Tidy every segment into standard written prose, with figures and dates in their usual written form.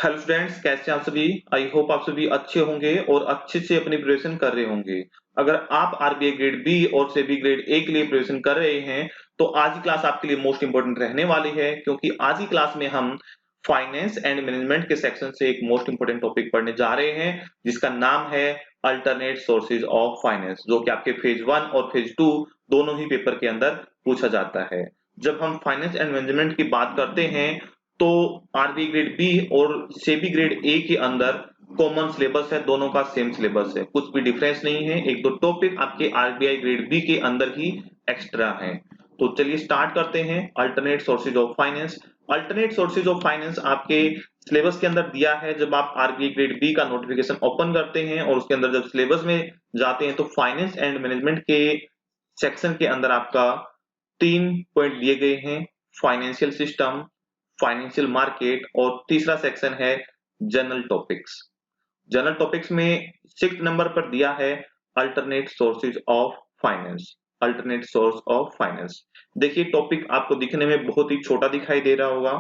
Hello students, कैसे हैं आप सभी। आई होप आप सभी अच्छे होंगे और अच्छे से अपनी प्रिपरेशन कर रहे होंगे। अगर आप आरबीआई ग्रेड बी और सेबी ग्रेड ए के लिए प्रिपरेशन कर रहे हैं तो आज की क्लास आपके लिए मोस्ट इंपोर्टेंट रहने वाली है, क्योंकि आज की क्लास में हम फाइनेंस एंड मैनेजमेंट के सेक्शन से एक मोस्ट इंपोर्टेंट टॉपिक पढ़ने जा रहे हैं, जिसका नाम है अल्टरनेट सोर्सेज ऑफ फाइनेंस, जो कि आपके फेज 1 और फेज 2 दोनों ही पेपर के अंदर पूछा जाता है। जब हम फाइनेंस एंड मैनेजमेंट की बात करते हैं तो आरबी ग्रेड बी और सेबी ग्रेड ए के अंदर कॉमन सिलेबस है, दोनों का सेम सिलेबस है, कुछ भी डिफरेंस नहीं है। एक दो टॉपिक आपके आरबीआई ग्रेड बी के अंदर ही एक्स्ट्रा हैं। तो चलिए स्टार्ट करते हैं। Alternate sources of finance. Alternate sources of finance आपके सिलेबस के अंदर दिया है। जब आप आरबीआई ग्रेड बी का नोटिफिकेशन ओपन करते हैं और उसके अंदर जब सिलेबस में जाते हैं तो फाइनेंस एंड मैनेजमेंट के सेक्शन के अंदर आपका 3 पॉइंट दिए गए हैं: फाइनेंशियल सिस्टम, फाइनेंशियल मार्केट, और तीसरा सेक्शन है जनरल टॉपिक्स। जनरल टॉपिक्स में 6 नंबर पर दिया है alternate sources of finance. Alternate source of finance, देखिए टॉपिक आपको दिखने में बहुत ही छोटा दिखाई दे रहा होगा।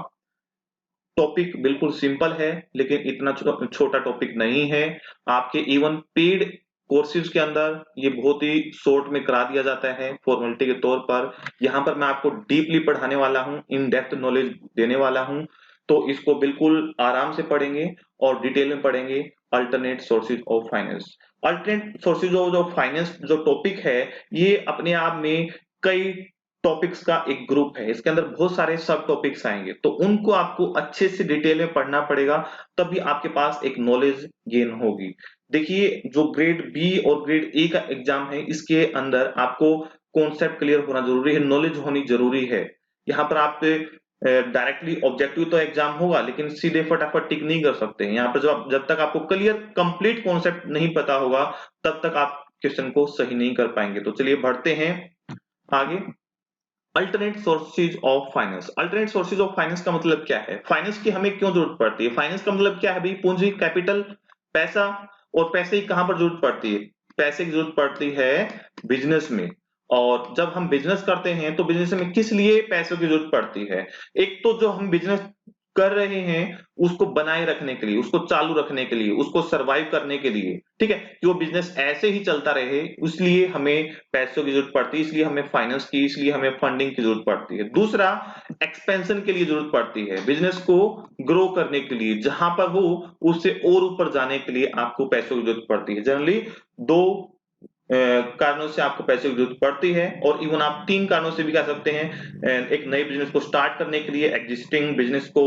टॉपिक बिल्कुल सिंपल है, लेकिन इतना छोटा टॉपिक नहीं है। आपके इवन पेड कोर्सेज के अंदर ये बहुत ही शॉर्ट में करा दिया जाता है फॉर्मेलिटी के तौर पर। यहाँ पर मैं आपको डीपली पढ़ाने वाला हूँ, इन डेप्थ नॉलेज देने वाला हूँ, तो इसको बिल्कुल आराम से पढ़ेंगे और डिटेल में पढ़ेंगे। Alternate sources of finance. Alternate sources of finance जो टॉपिक है, ये अपने आप में कई टॉपिक्स का एक ग्रुप है। इसके अंदर बहुत सारे सब टॉपिक्स आएंगे, तो उनको आपको अच्छे से डिटेल में पढ़ना पड़ेगा, तभी आपके पास एक नॉलेज गेन होगी। देखिए, जो ग्रेड बी और ग्रेड ए का एग्जाम है, इसके अंदर आपको कॉन्सेप्ट क्लियर होना जरूरी है, नॉलेज होनी जरूरी है। यहाँ पर आप डायरेक्टली ऑब्जेक्टिव तो एग्जाम होगा, लेकिन सीधे फटाफट टिक नहीं कर सकते हैं। यहाँ पर जब तक आपको क्लियर कंप्लीट कॉन्सेप्ट नहीं पता होगा, तब तक आप क्वेश्चन को सही नहीं कर पाएंगे। तो चलिए बढ़ते हैं आगे। Alternate sources of finance. Alternate sources of finance का मतलब क्या है? फाइनेंस की हमें क्यों जरूरत पड़ती है? फाइनेंस का मतलब क्या है भाई? पूंजी, कैपिटल, पैसा। और पैसे की कहां पर जरूरत पड़ती है? पैसे की जरूरत पड़ती है बिजनेस में। और जब हम बिजनेस करते हैं तो बिजनेस में किस लिए पैसों की जरूरत पड़ती है? एक तो जो हम बिजनेस कर रहे हैं उसको बनाए रखने के लिए, उसको चालू रखने के लिए, उसको सरवाइव करने के लिए, ठीक है, कि वो बिजनेस ऐसे ही चलता रहे, इसलिए हमें पैसों की जरूरत पड़ती है, इसलिए हमें फाइनेंस की, इसलिए हमें फंडिंग की जरूरत पड़ती है। दूसरा, एक्सपेंशन के लिए जरूरत पड़ती है, बिजनेस को ग्रो करने के लिए, जहां पर हो उससे और ऊपर जाने के लिए आपको पैसों की जरूरत पड़ती है। जनरली दो कारणों से आपको पैसे की जरूरत पड़ती है, और इवन आप 3 कारणों से भी कह सकते हैं। एक नए बिजनेस को स्टार्ट करने के लिए, एग्जिस्टिंग बिजनेस को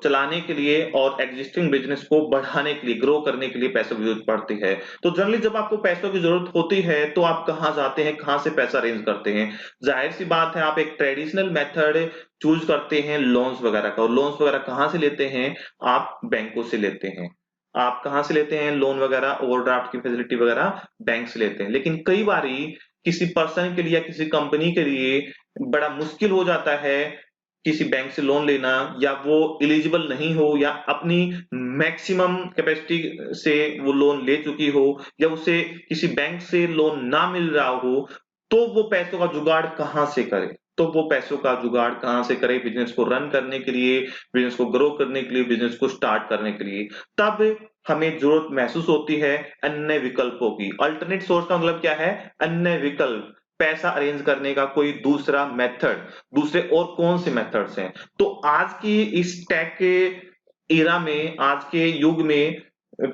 चलाने के लिए, और एग्जिस्टिंग बिजनेस को बढ़ाने के लिए, ग्रो करने के लिए पैसों की जरूरत पड़ती है। तो जनरली जब आपको पैसों की जरूरत होती है तो आप कहाँ जाते हैं, कहाँ से पैसा अरेंज करते हैं? जाहिर सी बात है, आप एक ट्रेडिशनल मेथड चूज करते हैं लोन्स वगैरह का। और लोन्स वगैरह कहाँ से लेते हैं? आप बैंकों से लेते हैं। आप कहाँ से लेते हैं लोन वगैरह? ओवरड्राफ्ट की फैसिलिटी वगैरह बैंक से लेते हैं। लेकिन कई बारी किसी पर्सन के लिए या किसी कंपनी के लिए बड़ा मुश्किल हो जाता है किसी बैंक से लोन लेना, या वो एलिजिबल नहीं हो, या अपनी मैक्सिमम कैपेसिटी से वो लोन ले चुकी हो, या उसे किसी बैंक से लोन ना मिल रहा हो, तो वो पैसों का जुगाड़ कहाँ से करे? तो वो पैसों का जुगाड़ कहाँ से करे? बिजनेस को रन करने के लिए, बिजनेस को ग्रो करने के लिए, बिजनेस को स्टार्ट करने के लिए। तब हमें जरूरत महसूस होती है अन्य विकल्पों की। अल्टरनेट सोर्स का मतलब क्या है? अन्य विकल्प, पैसा अरेंज करने का कोई दूसरा मेथड। दूसरे और कौन से मेथड्स हैं? तो आज की इस टेक के एरा में, आज के युग में,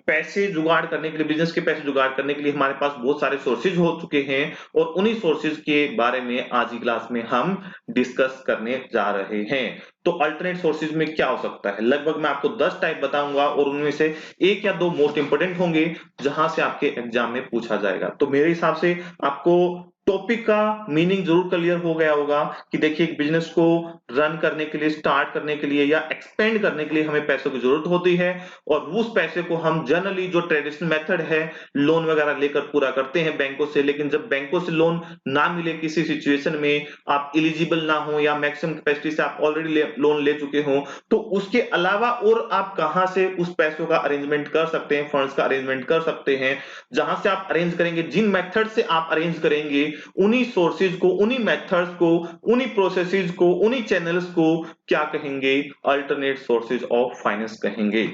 पैसे जुगाड़ करने के लिए, बिजनेस के पैसे जुगाड़ करने के लिए हमारे पास बहुत सारे सोर्सेज हो चुके हैं, और उन्हीं सोर्सेज के बारे में आज की क्लास में हम डिस्कस करने जा रहे हैं। तो अल्टरनेट सोर्सेज में क्या हो सकता है? लगभग मैं आपको 10 टाइप बताऊंगा, और उनमें से एक या दो मोस्ट इंपोर्टेंट होंगे जहां से आपके एग्जाम में पूछा जाएगा। तो मेरे हिसाब से आपको टॉपिक का मीनिंग जरूर क्लियर हो गया होगा कि देखिए, एक बिजनेस को रन करने के लिए, स्टार्ट करने के लिए, या एक्सपेंड करने के लिए हमें पैसों की जरूरत होती है, और उस पैसे को हम जनरली जो ट्रेडिशनल मेथड है लोन वगैरह लेकर पूरा करते हैं बैंकों से। लेकिन जब बैंकों से लोन ना मिले, किसी सिचुएशन में आप एलिजिबल ना हो, या मैक्सिमम कैपेसिटी से आप ऑलरेडी लोन ले चुके हो, तो उसके अलावा और आप कहां से उस पैसों का अरेंजमेंट कर सकते हैं, फंड्स का अरेंजमेंट कर सकते हैं। जहां से आप अरेंज करेंगे, जिन मेथड से आप अरेंज करेंगे, उन्हीं सोर्सेज को, उन्हीं मेथड्स को, उन्हीं प्रोसेसेस को, उन्हीं चैनल्स को क्या कहेंगे? अल्टरनेट सोर्सेज ऑफ फाइनेंस कहेंगे।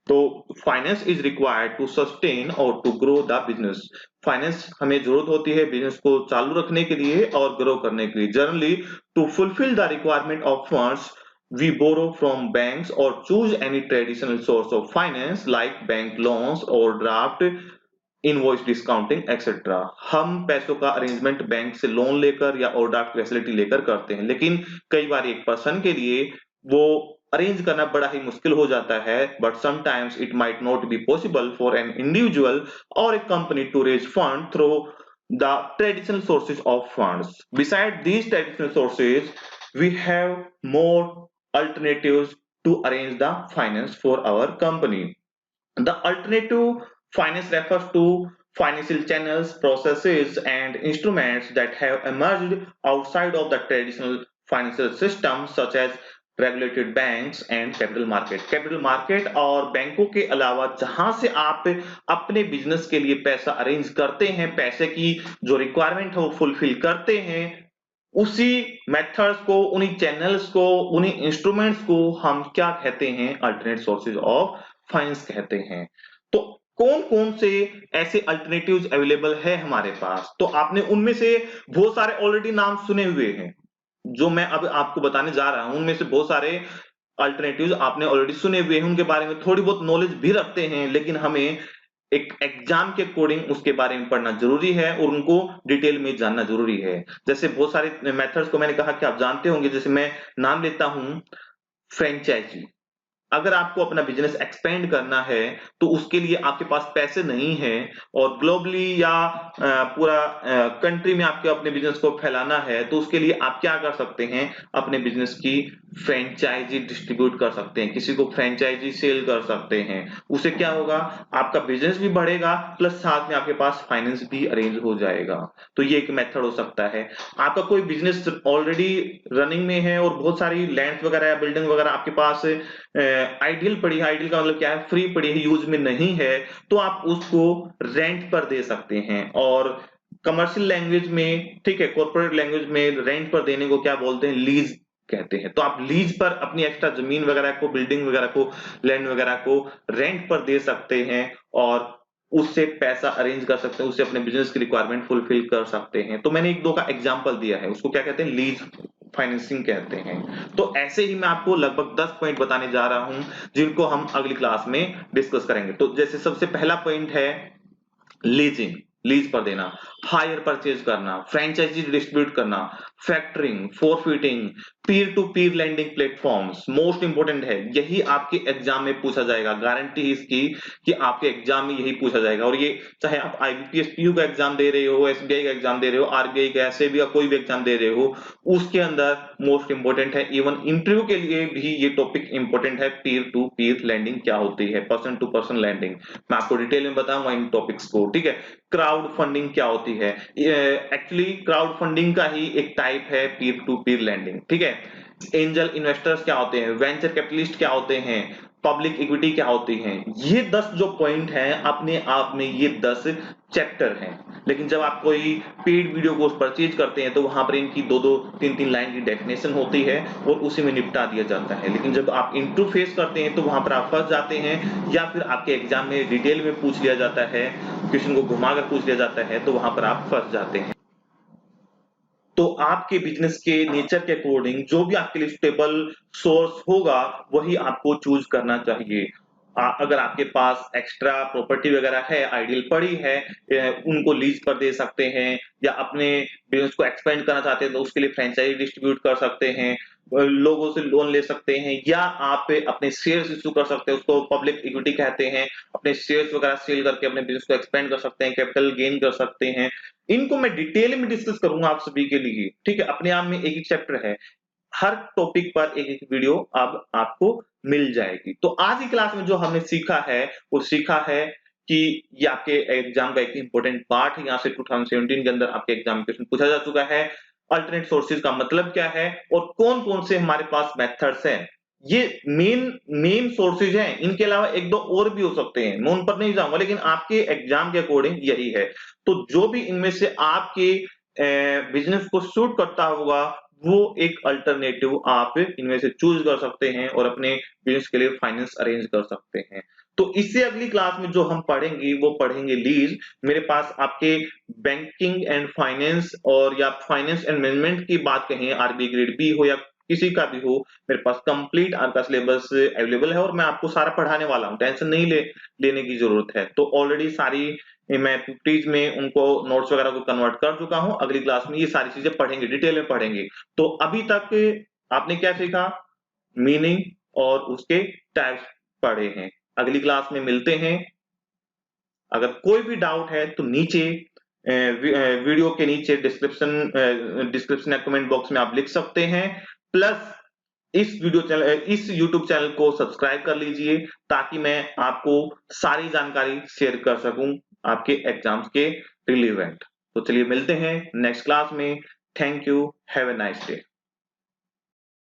तो finance is required to sustain और to grow the business. Finance हमें जरूरत होती है बिजनेस को चालू रखने के लिए और ग्रो करने के लिए। Generally to fulfil the requirement of funds we borrow from banks or choose any traditional source of finance like bank loans or draft, invoice discounting etcetera. हम पैसों का अरेंजमेंट बैंक से लोन लेकर या ओवरड्राफ्ट फैसिलिटी लेकर करते हैं, लेकिन कई बार एक पर्सन के लिए वो अरेंज करना बड़ा ही मुश्किल हो जाता है, but sometimes it might not be possible for an individual और a company to raise fund through the traditional sources of funds. Besides these traditional sources we have more alternatives to arrange the finance for our company. The alternative finance refers to financial channels, processes, and instruments that have emerged outside of the traditional financial system, such as regulated banks and capital market. Capital market और बैंकों के अलावा जहां से आप अपने business के लिए पैसा अरेंज करते हैं, पैसे की जो रिक्वायरमेंट है वो फुलफिल करते हैं, उसी मेथड्स को, उन्हीं चैनल्स को, उन्हीं इंस्ट्रूमेंट्स को हम क्या कहते हैं? अल्टरनेट सोर्सेज ऑफ फाइनेंस कहते हैं। तो कौन कौन से ऐसे अल्टरनेटिव्स अवेलेबल है हमारे पास? तो आपने उनमें से बहुत सारे ऑलरेडी नाम सुने हुए हैं, जो मैं अब आपको बताने जा रहा हूं उनमें से बहुत सारे अल्टरनेटिव्स आपने ऑलरेडी सुने हुए हैं, उनके बारे में थोड़ी बहुत नॉलेज भी रखते हैं, लेकिन हमें एक एग्जाम के अकॉर्डिंग उसके बारे में पढ़ना जरूरी है और उनको डिटेल में जानना जरूरी है। जैसे बहुत सारे मेथड्स को मैंने कहा कि आप जानते होंगे, जैसे मैं नाम लेता हूं फ्रेंचाइजी। अगर आपको अपना बिजनेस एक्सपेंड करना है तो उसके लिए आपके पास पैसे नहीं है और ग्लोबली या पूरा कंट्री में आपके अपने बिजनेस को फैलाना है, तो उसके लिए आप क्या कर सकते हैं? अपने बिजनेस की फ्रेंचाइजी डिस्ट्रीब्यूट कर सकते हैं, किसी को फ्रेंचाइजी सेल कर सकते हैं। उससे क्या होगा? आपका बिजनेस भी बढ़ेगा प्लस साथ में आपके पास फाइनेंस भी अरेंज हो जाएगा। तो ये एक मेथड हो सकता है। आपका कोई बिजनेस ऑलरेडी रनिंग में है और बहुत सारी लैंड वगैरह या बिल्डिंग वगैरह आपके पास आइडियल पड़ी है, आइडियल का मतलब क्या है? फ्री पड़ी है, यूज में नहीं है, तो आप उसको रेंट पर दे सकते हैं। और कमर्शियल लैंग्वेज में, ठीक है, कॉर्पोरेट लैंग्वेज में रेंट पर देने को क्या बोलते हैं? लीज कहते हैं। तो आप लीज पर अपनी एक्स्ट्रा जमीन वगैरह को, बिल्डिंग वगैरह को, लैंड वगैरह को रेंट पर दे सकते हैं और उससे पैसा अरेंज कर सकते हैं, उससे अपने बिजनेस की रिक्वायरमेंट फुलफिल कर सकते हैं। तो मैंने एक दो का एग्जांपल दिया है, उसको क्या कहते हैं? लीज फाइनेंसिंग कहते हैं। तो ऐसे ही मैं आपको लगभग 10 पॉइंट बताने जा रहा हूं जिनको हम अगली क्लास में डिस्कस करेंगे। तो जैसे सबसे पहला पॉइंट है लीजिंग, लीज पर देना, हायर परचेज करना, फ्रेंचाइजी डिस्ट्रीब्यूट करना, factoring, forfaiting, peer to peer lending platforms. Most important है, यही आपके एग्जाम में पूछा जाएगा, गारंटी है इसकी कि आपके एग्जाम में यही पूछा जाएगा। और ये चाहे आप आईबीपीएस पीयू का एग्जाम दे रहे हो, एसबीआई का एग्जाम दे रहे हो, आरबीआई का, एसएबी का कोई भी एग्जाम दे रहे हो, उसके अंदर मोस्ट इंपोर्टेंट है। इवन इंटरव्यू के लिए भी ये टॉपिक इंपोर्टेंट है, पीयर टू पीयर लैंडिंग क्या होती है, पर्सन टू पर्सन लैंडिंग। मैं आपको डिटेल में बताऊंगा इन टॉपिक्स को, ठीक है। क्राउड फंडिंग क्या होती है? एक्चुअली क्राउड फंडिंग का ही एक टाइप है पीयर टू पीयर लैंडिंग, ठीक है। एंजल इन्वेस्टर्स क्या होते हैं? वेंचर कैपिटलिस्ट क्या होते हैं? पब्लिक इक्विटी क्या होती है? ये 10 जो पॉइंट हैं अपने आप में ये 10 चैप्टर हैं। लेकिन जब आप कोई पेड वीडियो कोर्स परचेज करते हैं तो वहां पर इनकी 2-2 3-3 लाइन की डेफिनेशन होती है और उसी में निपटा दिया जाता है। लेकिन जब आप इंटरव्यू फेस करते हैं तो वहां पर आप फंस जाते हैं, या फिर आपके एग्जाम में डिटेल में पूछ लिया जाता है, क्वेश्चन को घुमाकर पूछ लिया जाता है, तो वहां पर आप फंस जाते हैं। तो आपके बिजनेस के नेचर के अकॉर्डिंग जो भी आपके लिए सुटेबल सोर्स होगा वही आपको चूज करना चाहिए। अगर आपके पास एक्स्ट्रा प्रॉपर्टी वगैरह है, आइडियल पड़ी है, उनको लीज पर दे सकते हैं, या अपने बिजनेस को एक्सपेंड करना चाहते हैं तो उसके लिए फ्रेंचाइजी डिस्ट्रीब्यूट कर सकते हैं, लोगों से लोन ले सकते हैं, या आप अपने शेयर्स इश्यू कर सकते हैं, उसको पब्लिक इक्विटी कहते हैं। अपने शेयर्स वगैरह सेल करके अपने बिजनेस को एक्सपेंड कर सकते हैं, कैपिटल गेन कर सकते हैं। इनको मैं डिटेल में डिस्कस करूंगा आप सभी के लिए, ठीक है। अपने आप में एक एक चैप्टर है, हर टॉपिक पर एक एक वीडियो अब आपको मिल जाएगी। तो आज की क्लास में जो हमने सीखा है वो सीखा है कि ये आपके एग्जाम का एक इंपॉर्टेंट पार्ट है। यहाँ से 2017 के अंदर आपके एग्जाम में क्वेश्चन पूछा जा चुका है। अल्टरनेट सोर्सेज का मतलब क्या है और कौन कौन से हमारे पास मेथड्स हैं, ये मेन सोर्सेज हैं। इनके अलावा एक दो और भी हो सकते हैं, मैं उन पर नहीं जाऊंगा, लेकिन आपके एग्जाम के अकॉर्डिंग यही है। तो जो भी इनमें से आपके बिजनेस को सूट करता होगा, वो एक अल्टरनेटिव आप इनमें से चूज कर सकते हैं और अपने बिजनेस के लिए फाइनेंस अरेंज कर सकते हैं। तो इससे अगली क्लास में जो हम पढ़ेंगे वो पढ़ेंगे लीज। मेरे पास आपके बैंकिंग एंड फाइनेंस और या फाइनेंस एंड मैनेजमेंट की बात कहें, आरबीए ग्रेड बी हो या किसी का भी हो, मेरे पास कंप्लीट आपका सिलेबस अवेलेबल है और मैं आपको सारा पढ़ाने वाला हूँ, टेंशन नहीं लेने की जरूरत है। तो ऑलरेडी सारी मैं पीपीटीज में उनको नोट्स वगैरह को कन्वर्ट कर चुका हूं। अगली क्लास में ये सारी चीजें पढ़ेंगे, डिटेल में पढ़ेंगे। तो अभी तक आपने क्या सीखा? मीनिंग और उसके टाइप्स पढ़े हैं। अगली क्लास में मिलते हैं। अगर कोई भी डाउट है तो नीचे वीडियो के नीचे डिस्क्रिप्शन या कमेंट बॉक्स में आप लिख सकते हैं। प्लस इस यूट्यूब चैनल को सब्सक्राइब कर लीजिए ताकि मैं आपको सारी जानकारी शेयर कर सकूं आपके एग्जाम्स के रिलेवेंट। तो चलिए मिलते हैं नेक्स्ट क्लास में। Thank you, have a nice day.